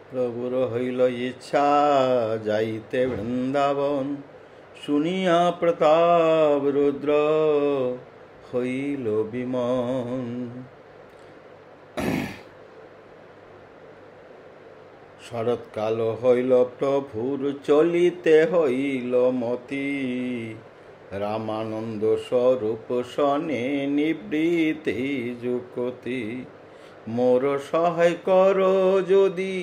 প্রভুর হইল ইচ্ছা যাইতে বৃন্দাবন, শুনিয়া প্রতাপ রুদ্র হইল বিমন। শরৎকাল হইল প্রভুর চলিতে হইল মতি, রামানন্দ স্বরূপ সনে নিবৃত্তি যুকতি। মোর সহায় কর যদি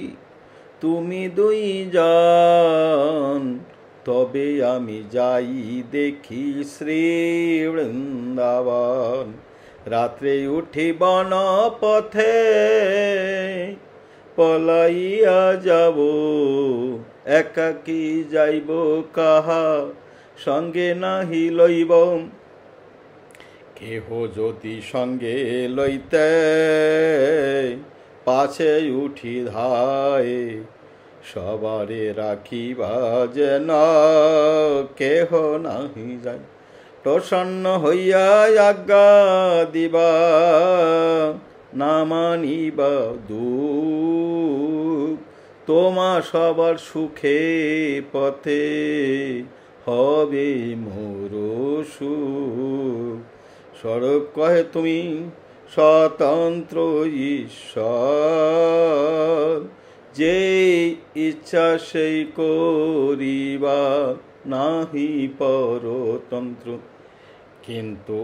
তুমি দুইজন, তবে আমি যাই দেখি শ্রী বৃন্দাবন। রাত্রে উঠি বন পথে পলাইয়া যাব, একাকী যাইব কাহা সঙ্গে নাহি লইব। কেহ যদি সঙ্গে লইতে পাছে উঠি ধায়, সবারে রাখিবা যেন কেহ নাহি যায়। প্রসন্ন হইয়া আজ্ঞা দিবা, না মানিবা দুঃখ। তোমা সবার সুখে পথে হবে মোর সুখ। স্বরূপ কহে তুমি স্বতন্ত্র ঈশ্বর, যে ইচ্ছা সেই করিবা নাহি পরতন্ত্র। কিন্তু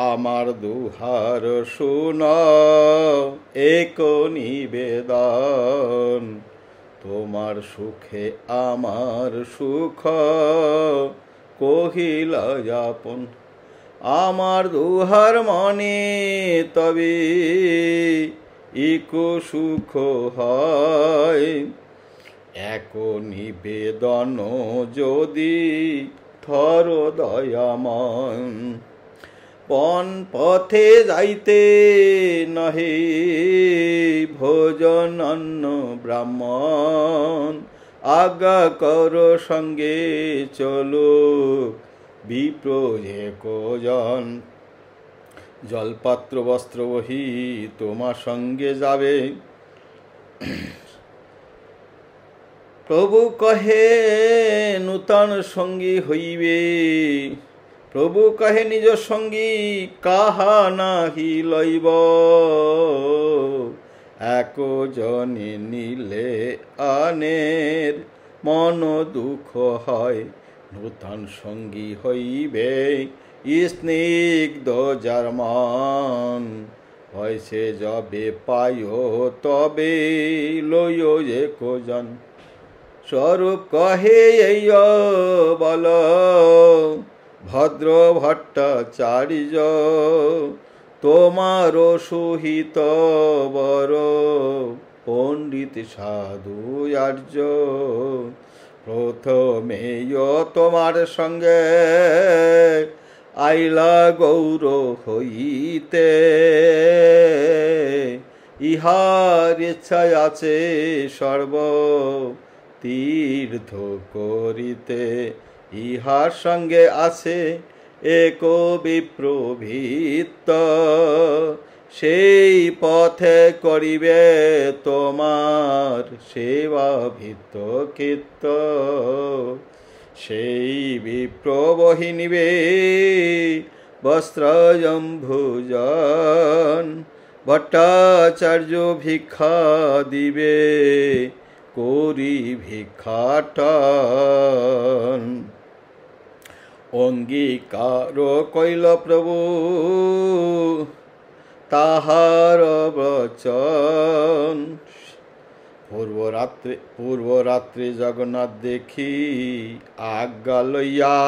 আমার দুহার শুন এক নিবেদন, তোমার সুখে আমার সুখ কহিলা যাপন। আমার দুহার মনে তবে ইকো সুখ হয়, এক নিবেদন যদি থর দয়াময়। পন পথে যাইতে নহে ভোজন অন্ন ব্রাহ্মণ, আজ্ঞা কর সঙ্গে চলো বিপ্র একজন। জলপাত্র বস্ত্র বহি তোমার সঙ্গে যাবে, প্রভু কহে নূতন সঙ্গী হইবে। প্রভু কহে নিজ সঙ্গী কাহা নাহি লইব, একজনে নিলে আনের মন দুঃখ হয়। নূতন সঙ্গী হইবে স্নিগ্ধ যার মন, হয়সে যবে পায় তবে লইও একজন। স্বরূপ কহে এই বল ভদ্র ভট্টাচার্য, তোমার সহিত বর পণ্ডিত সাধু আর্য। প্রথমেয় তোমার সঙ্গে আইলা গৌর হইতে, ইহার ইচ্ছা আছে সর্ব তীর্থ করিতে। ইহার সঙ্গে আছে এক বিপ্রভৃত্ত, সেই পথে করিবে তোমার সেবা ভৃত্য কীর্ত। সেই বিপ্র বহি নিবে বস্ত্রজম্ভুজন, ভট্টাচার্য ভিক্ষা দিবে করি ভিক্ষাটন। অঙ্গীকার কইল প্রভু তাহার বচন। পূর্বরাত্রে জগন্নাথ দেখি আজ্ঞা লইয়া,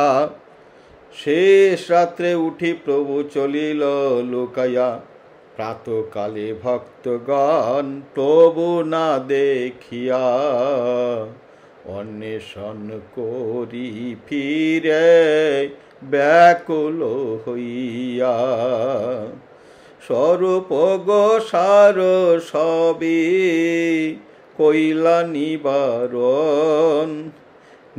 শেষ রাত্রে উঠি প্রভু চলিল লুকাইয়া। প্রাতকালে ভক্তগণ প্রভু না দেখিয়া, অন্বেষণ করি ফিরে ব্যাকুল হইয়া। স্বরূপ গোসার সবই কইলা নিবারণ,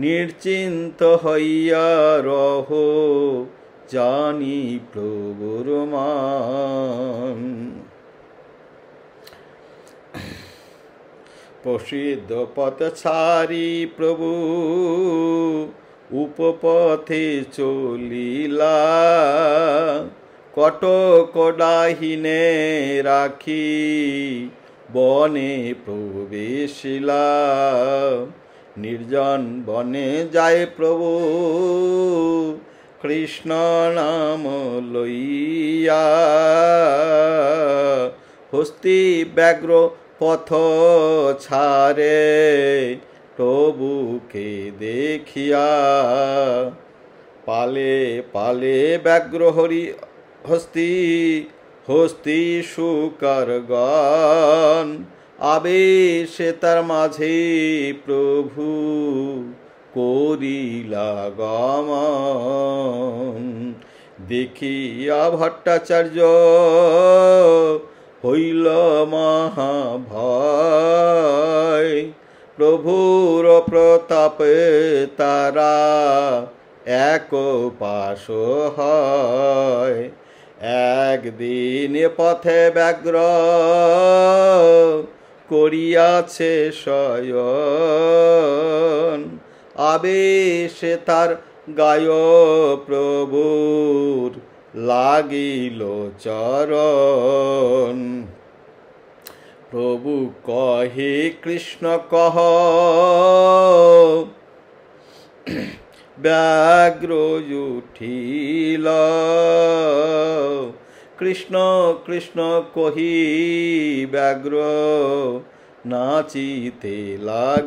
নিশ্চিন্ত হইয়া রহ জানি প্রভুর মান। প্রসিদ্ধ পথচারী প্রভু উপপথে চলিলা, কটক ডাহিনে রাখি বনে প্রবেশিলা। নির্জন বনে যায় প্রভু কৃষ্ণ নাম লইয়া, হস্তি ব্যাঘ্র পথ ছাড়ে প্রভুকে দেখিয়া। পালে পালে ব্যাঘ্র হরি হস্তি, হস্তি শুকরগণ, আবেশে তার মাঝে প্রভু করিলা গমন। দেখিয়া ভট্টাচার্য হইল মহাভয়, প্রভুর প্রতাপে তারা এক পাশ হয়। একদিন পথে ব্যাঘ্র করিয়াছে শয়ন, আবেশে তার গায় প্রভুর লাগিল চরণ। প্রভু কহে কৃষ্ণ কহ, ব্যাঘ্র উঠিল। কৃষ্ণ কৃষ্ণ কহি ব্যাঘ্র নাচিতে লাগ